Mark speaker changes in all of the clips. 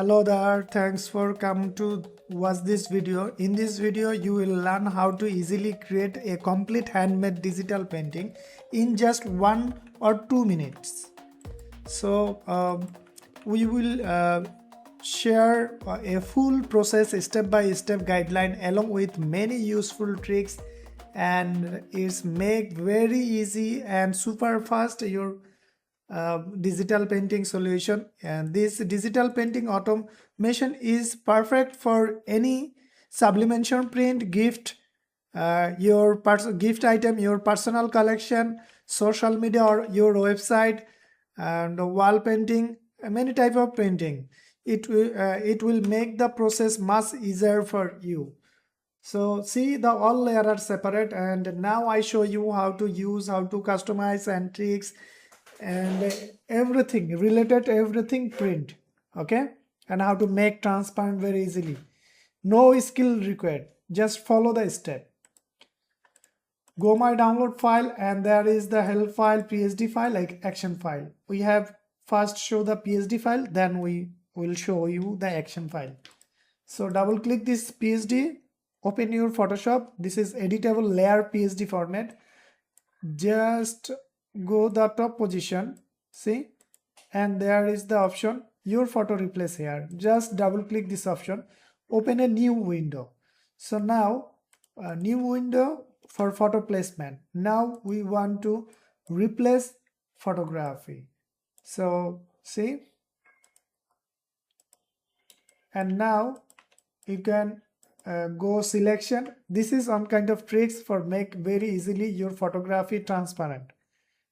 Speaker 1: Hello there, thanks for coming to watch this video. In this video you will learn how to easily create a complete handmade digital painting in just 1 or 2 minutes. So we will share a full process step-by-step guideline along with many useful tricks, and it's make very easy and super fast your digital painting solution. And this digital painting automation is perfect for any sublimation print, gift, gift item, your personal collection, social media, or your website, and wall painting, many type of painting. It will make the process much easier for you. So see, the all layer are separate, and now I show you how to use, how to customize and tricks and everything related, everything print. Okay, and how to make transparent very easily. No skill required, just follow the step. Go my download file, and there is the help file, PSD file, like action file. We have first show the PSD file, then we will show you the action file. So double click this PSD, open your Photoshop. This is editable layer PSD format. Just go the top position, see, and there is the option your photo replace here. Just double click this option, open a new window. So now a new window for photo placement. Now we want to replace photography. So see, and now you can go selection. This is some kind of tricks for make very easily your photography transparent.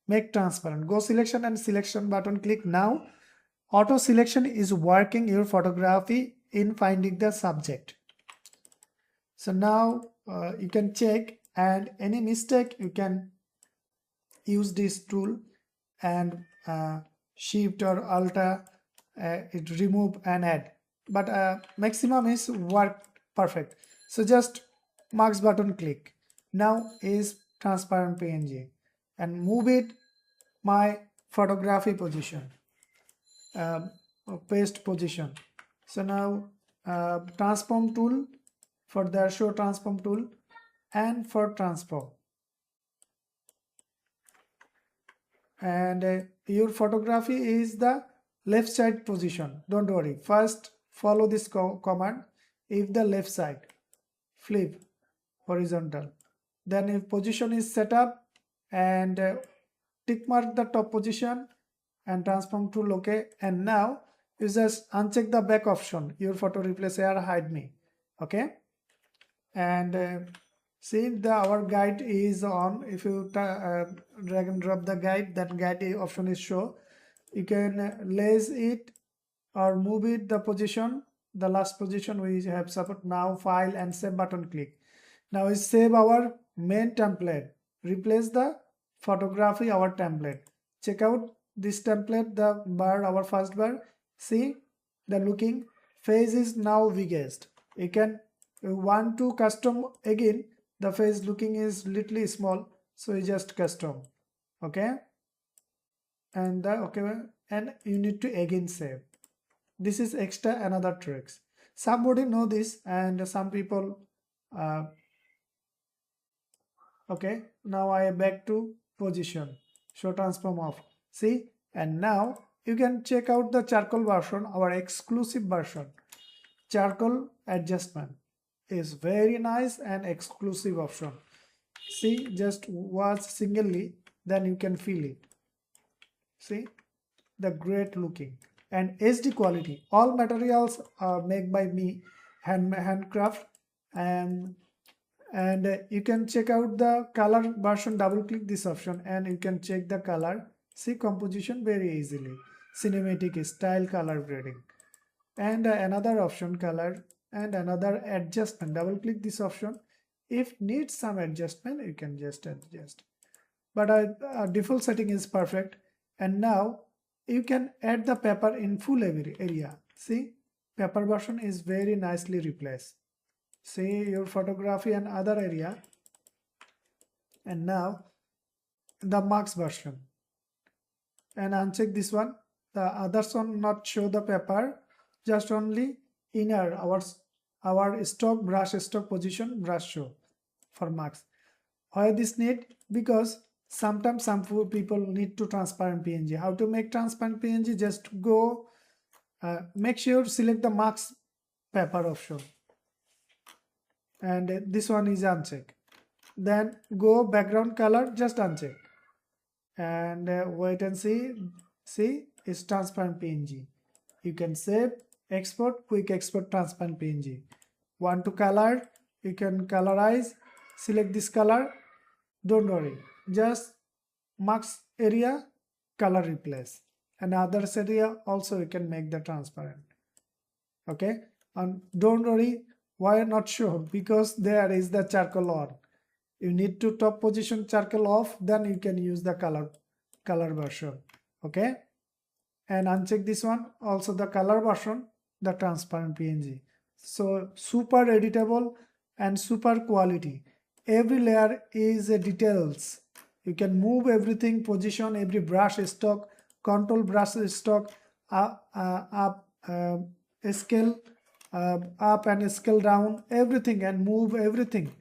Speaker 1: Make transparent. Go selection and selection button, click. Now auto selection is working your photography in finding the subject. So now you can check, and any mistake you can use this tool and shift or alt it remove and add, but maximum is work perfect. So just marks button, click. Now is transparent PNG, and move it my photography position, paste position. So now transform tool, for the show transform tool, and for transform, and your photography is the left side position. Don't worry, first follow this command. If the left side, flip horizontal, then if position is set up, and tick mark the top position and transform tool, okay. And now you just uncheck the back option, your photo replace here, hide me, okay. And see, the our guide is on. If you drag and drop the guide, that guide option is show. You can lace it or move it the position, the last position we have support. Now file and save button, click. Now we save our main template, replace the photography our template. Check out this template, the bar, our first bar. See, the looking face is now biggest. You can want to custom again, the face looking is little small, so you just custom, okay. And the okay, and you need to again save. This is extra another tricks. Somebody know this, and some people okay. Now I back to position, show transform off, see. And now you can check out the charcoal version, our exclusive version. Charcoal adjustment is very nice and exclusive option. See, just watch singly, then you can feel it. See the great looking and HD quality. All materials are made by me, handcraft, and you can check out the color version. Double click this option and you can check the color. See composition very easily. Cinematic style, color grading, and another option color, and another adjustment. Double click this option. If needs some adjustment, you can just adjust, but default setting is perfect. And now you can add the paper in full area. See, paper version is very nicely replaced. See your photography and other area. And now the marks version, and uncheck this one. The others one not show the paper, just only inner our stock brush stock position brush show for marks. Why this need? Because sometimes some people need to transparent PNG. How to make transparent PNG? Just go make sure select the marks paper option, and this one is uncheck. Then go background color, just uncheck, and wait and see it's transparent PNG. You can save, export, quick export transparent PNG. Want to color, you can colorize, select this color. Don't worry, just marks area color replace, and others area also you can make the transparent. Okay, and don't worry, why not show? Because there is the charcoal on. You need to top position charcoal off, then you can use the color version. Okay, and uncheck this one, also the color version, the transparent PNG. So super editable and super quality. Every layer is a details. You can move everything, position every brush stroke, control brush stroke, up, scale up and scale down, everything, and move everything.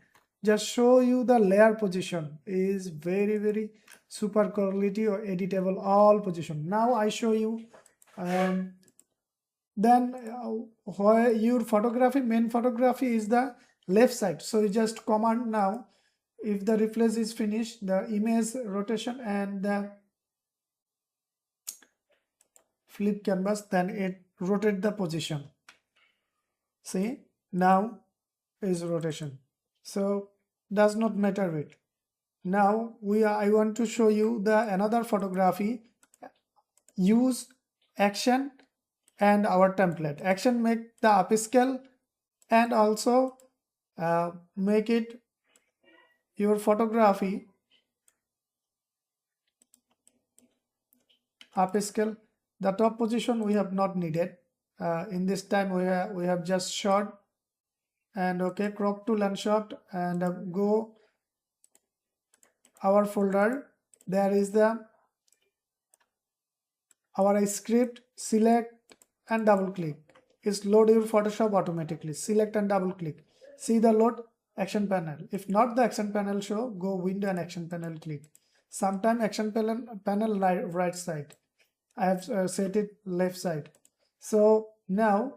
Speaker 1: Just show you the layer position is very super quality or editable all position. Now I show you then where your photography, main photography is the left side. So you just command now, if the replace is finished, the image rotation and the flip canvas, then it rotate the position. See, now is rotation. So does not matter it. Now I want to show you the another photography. Use action and our template. Action make the upscale and also make it your photography upscale. The top position we have not needed. In this time we have just shot, and okay, crop tool and shot, and go our folder. There is the our script, select and double click. It's load your Photoshop automatically. Select and double click. See the load action panel. If not the action panel show, go window and action panel click. Sometime action panel right side. I have set it left side. So now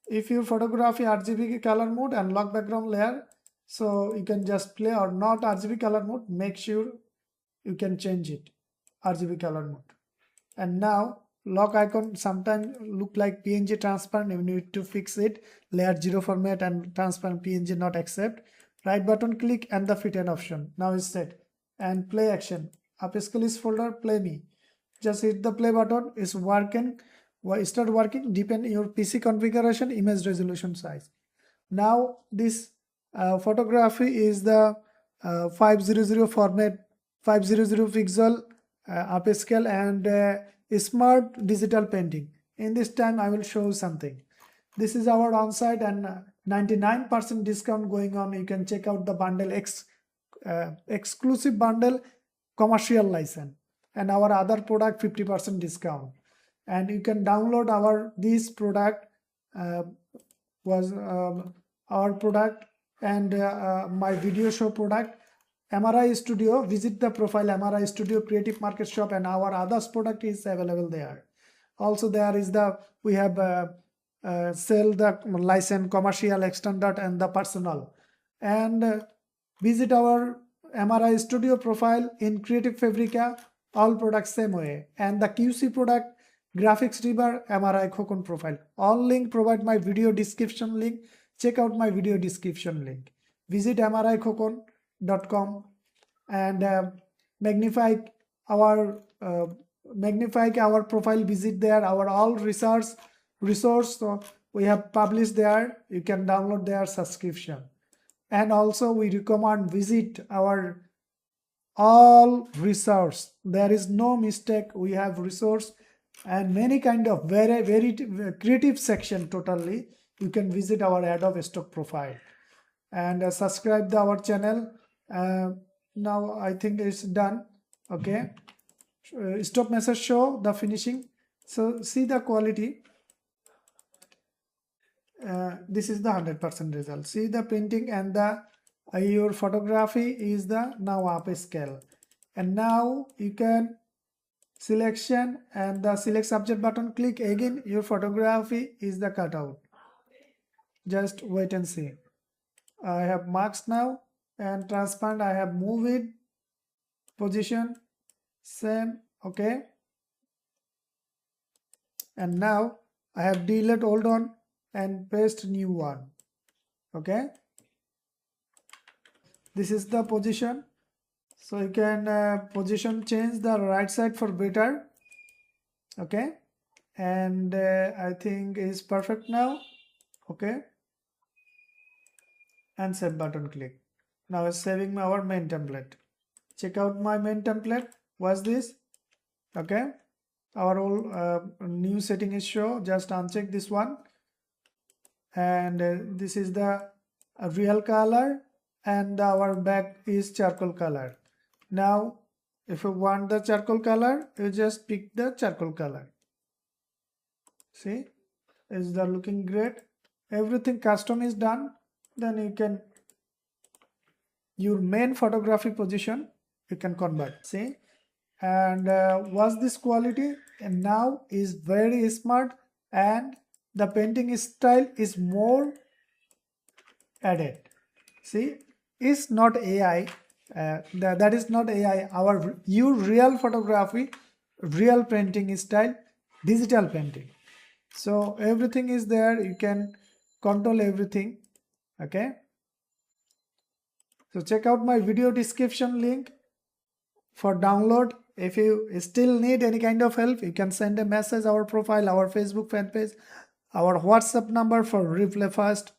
Speaker 1: if you photography RGB color mode and lock background layer, so you can just play, or not RGB color mode, make sure you can change it RGB color mode. And now lock icon sometimes look like PNG transparent, you need to fix it. Layer 0 format and transparent PNG not accept. Right button click and the fit and option. Now is set. And play action. Upscale is folder, play me. Just hit the play button, is working. Start working, depend your PC configuration, image resolution size. Now this photography is the 500 format, 500 pixel upscale and smart digital painting. In this time I will show something. This is our on-site and 99% discount going on. You can check out the bundle exclusive bundle commercial license, and our other product 50% discount. And you can download our this product was our product and my video show product MRI Studio. Visit the profile MRI Studio Creative Market Shop, and our others product is available there. Also there is the we have sell the license commercial extended and the personal, and visit our MRI Studio profile in Creative Fabrica, all products same way, and the QC product GraphicRiver MRI Khokon profile. All link provide my video description link. Check out my video description link. Visit mrikhokon.com and magnify our profile. Visit there. Our all resource so we have published there. You can download their subscription. And also we recommend visit our all resource. There is no mistake. We have resource and many kind of very creative section totally. You can visit our Adobe Stock profile and subscribe to our channel. Now I think it's done. Okay, stop message show the finishing. So see the quality. this is the 100% result. See the printing and the your photography is the now upscale. And now you can selection and the select subject button, click again, your photography is the cutout. Just wait and see. I have marks now, and transparent I have moved it, position same, okay. And now I have delete old one and paste new one, okay. This is the position, so you can position change the right side for better, okay. And I think is perfect now, okay. And save button click. Now it's saving our main template. Check out my main template. What's this? Okay, our whole new setting is show. Just uncheck this one, and this is the real color, and our back is charcoal color. Now if you want the charcoal color, you just pick the charcoal color. See, is that looking great? Everything custom is done. Then you can your main photography position you can convert. See, and what's this quality? And now is very smart, and the painting style is more added. See, it's not AI. That is not AI. Our your real photography, real painting style, digital painting. So everything is there. You can control everything. Okay. So check out my video description link for download. If you still need any kind of help, you can send a message our profile, our Facebook fan page, our WhatsApp number for reply fast.